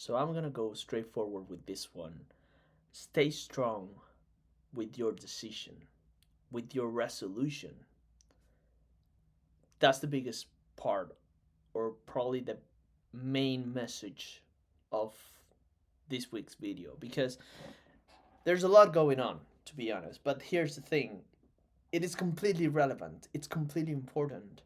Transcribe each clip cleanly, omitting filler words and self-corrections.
So I'm gonna go straight forward with this one. Stay strong with your decision, with your resolution. That's the biggest part, or probably the main message of this week's video, because there's a lot going on, to be honest. But here's the thing, it is completely relevant, it's completely important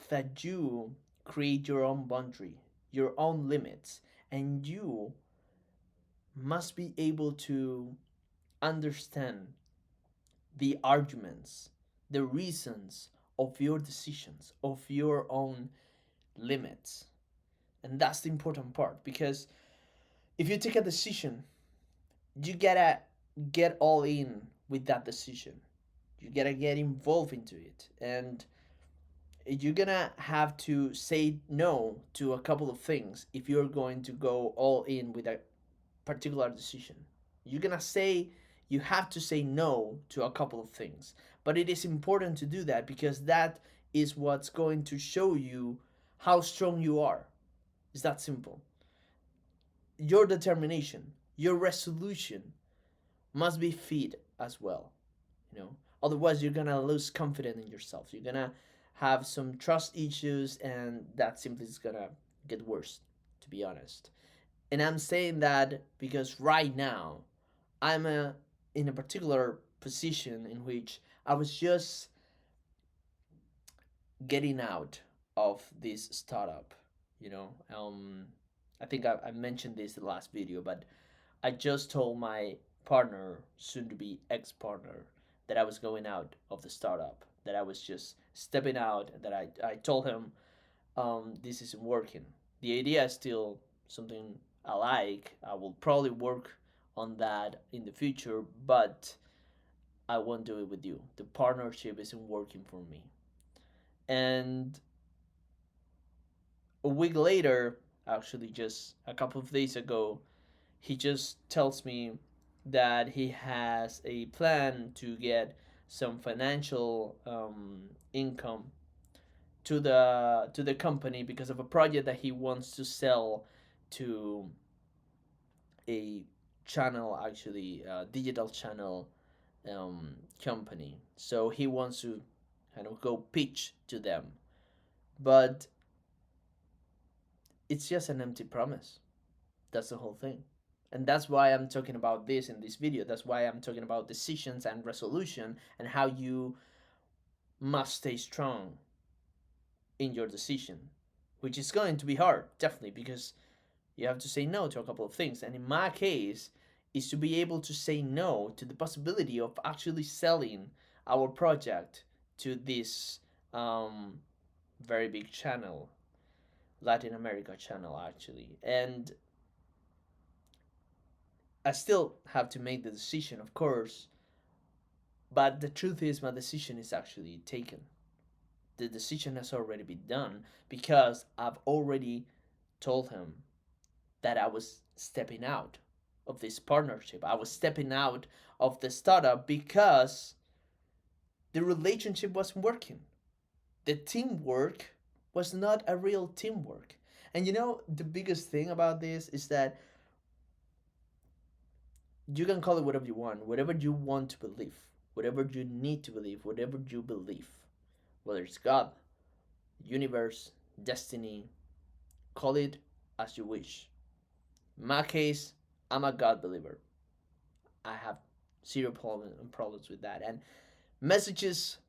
that you create your own boundary, your own limits, and you must be able to understand the arguments, the reasons of your decisions, of your own limits. And that's the important part, because if you take a decision, you gotta get all in with that decision. You gotta get involved into it. And you're gonna have to say no to a couple of things if you're going to go all in with a particular decision. You're gonna say you have to say no to a couple of things, but it is important to do that because that is what's going to show you how strong you are. It's that simple. Your determination, your resolution must be fit as well. You know, otherwise you're gonna lose confidence in yourself. You're gonna have some trust issues, and that simply is gonna get worse, to be honest. And I'm saying that because right now I'm in a particular position in which I was just getting out of this startup. You know, I think I mentioned this in the last video, but I just told my partner, soon to be ex partner, that I was going out of the startup, that I was just stepping out, and that I told him this isn't working. The idea is still something I like. I will probably work on that in the future, but I won't do it with you. The partnership isn't working for me. And a week later, actually, just a couple of days ago, he just tells me that he has a plan to get some financial income to the company because of a project that he wants to sell to a channel, actually a digital channel company. So he wants to kind of go pitch to them, but it's just an empty promise. That's the whole thing. And that's why I'm talking about this in this video. That's why I'm talking about decisions and resolution, and how you must stay strong in your decision, which is going to be hard, definitely, because you have to say no to a couple of things. And in my case, is to be able to say no to the possibility of actually selling our project to this very big channel, Latin America channel, actually. And I still have to make the decision, of course, but the truth is, my decision is actually taken. The decision has already been done because I've already told him that I was stepping out of this partnership. I was stepping out of the startup because the relationship wasn't working. The teamwork was not a real teamwork. And you know, the biggest thing about this is that you can call it whatever you want, whatever you want to believe, whatever you need to believe, whatever you believe, whether it's God, universe, destiny, call it as you wish. In my case, I'm a God believer. I have zero problems with that. And messages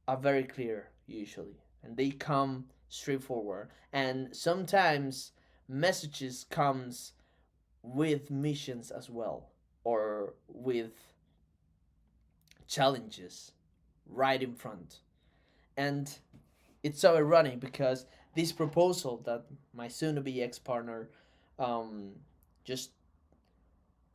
are very clear usually, and they come straightforward. And sometimes messages comes with missions as well, or with challenges right in front. And it's so ironic because this proposal that my soon-to-be ex-partner um, just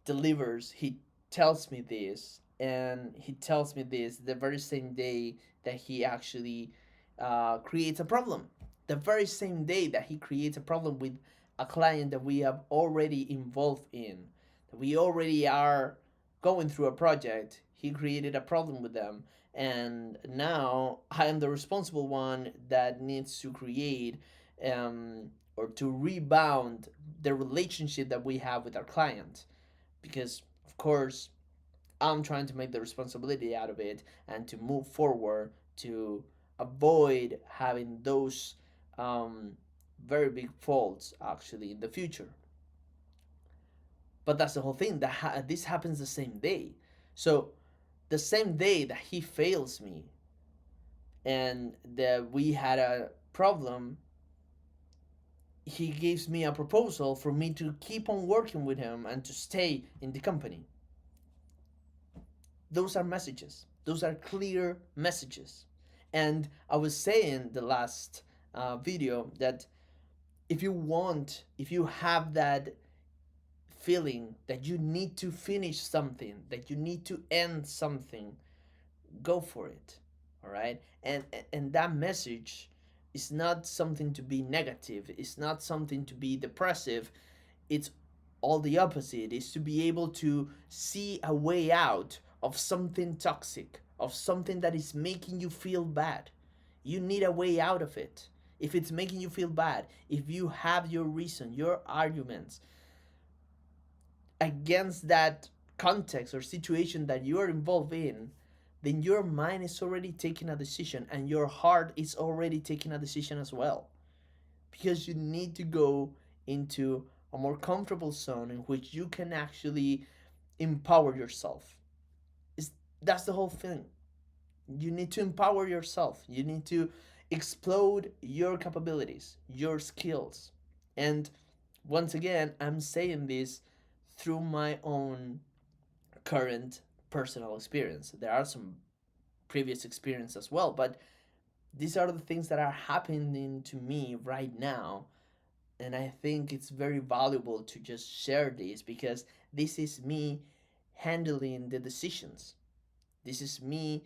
delivers, he tells me this, and he tells me this the very same day that he actually creates a problem. The very same day that he creates a problem with a client that we have already involved in, that we already are going through a project, he created a problem with them. And now I am the responsible one that needs to create or to rebound the relationship that we have with our client, because of course I'm trying to make the responsibility out of it and to move forward to avoid having those um, very big faults actually in the future. But that's the whole thing. This happens the same day. So the same day that he fails me and that we had a problem, he gives me a proposal for me to keep on working with him and to stay in the company. Those are messages. Those are clear messages. And I was saying the last video that if you have that feeling that you need to finish something, that you need to end something, go for it. All right? And that message is not something to be negative. It's not something to be depressive. It's all the opposite. Is to be able to see a way out of something toxic, of something that is making you feel bad. You need a way out of it. If it's making you feel bad, if you have your reason, your arguments against that context or situation that you are involved in, then your mind is already taking a decision and your heart is already taking a decision as well. Because you need to go into a more comfortable zone in which you can actually empower yourself. Is That's the whole thing. You need to empower yourself. You need to explode your capabilities, your skills. And once again, I'm saying this through my own current personal experience. There are some previous experience as well, but these are the things that are happening to me right now. And I think it's very valuable to just share this because this is me handling the decisions. This is me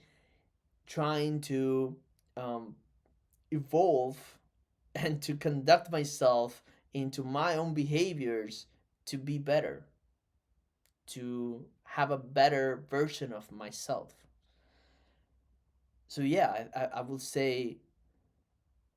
trying to um, evolve and to conduct myself into my own behaviors to be better, to have a better version of myself. So yeah, I will say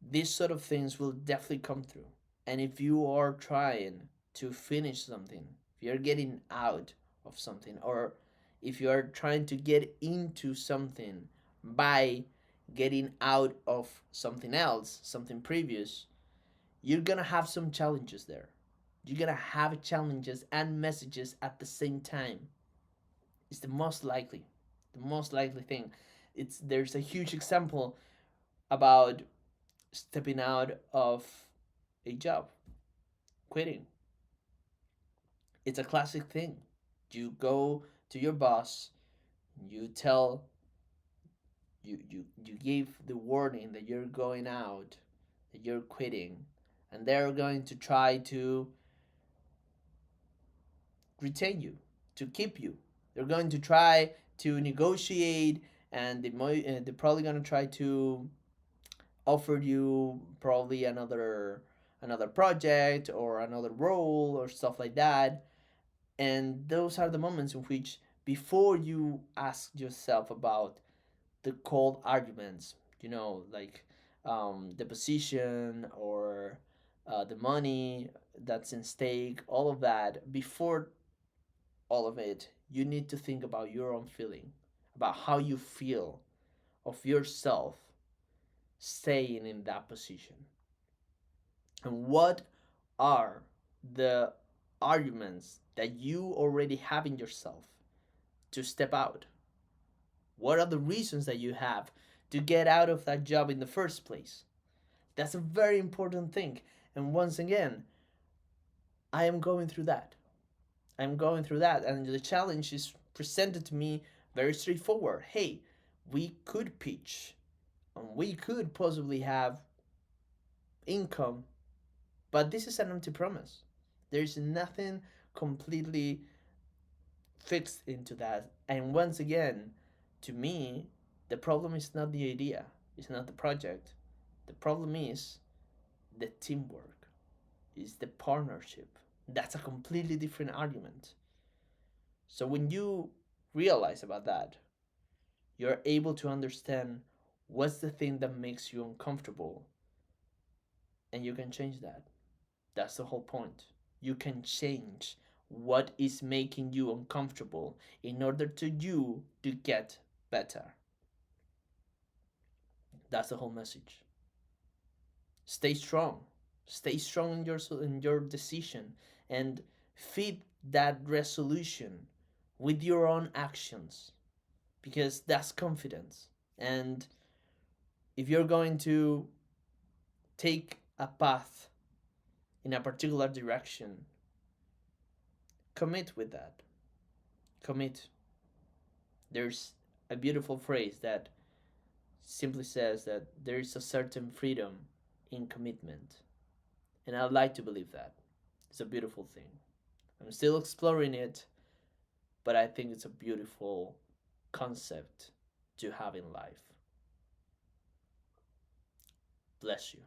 these sort of things will definitely come through. And if you are trying to finish something, if you're getting out of something, or if you are trying to get into something by getting out of something else, something previous, you're gonna have some challenges there. You're gonna have challenges and messages at the same time. It's the most likely thing. There's a huge example about stepping out of a job, quitting. It's a classic thing. You go to your boss, you tell you give the warning that you're going out, that you're quitting, and they're going to try to retain you, to keep you. They're going to try to negotiate, and they're probably going to try to offer you probably another project or another role or stuff like that. And those are the moments in which, before you ask yourself about the cold arguments, like the position or the money that's in stake, all of that, before all of it, you need to think about your own feeling, about how you feel of yourself staying in that position. And what are the arguments that you already have in yourself to step out? What are the reasons that you have to get out of that job in the first place? That's a very important thing. And once again, I am going through that. I'm going through that. And the challenge is presented to me very straightforward. Hey, we could pitch and we could possibly have income, but this is an empty promise. There's nothing completely fixed into that. And once again, to me, the problem is not the idea, it's not the project. The problem is the teamwork, is the partnership. That's a completely different argument. So when you realize about that, you're able to understand what's the thing that makes you uncomfortable, and you can change that. That's the whole point. You can change what is making you uncomfortable in order to you to get better. That's the whole message. Stay strong. Stay strong in your decision and feed that resolution with your own actions because that's confidence. And if you're going to take a path in a particular direction, commit with that. Commit. There's a beautiful phrase that simply says that there is a certain freedom in commitment. And I'd like to believe that. It's a beautiful thing. I'm still exploring it, but I think it's a beautiful concept to have in life. Bless you.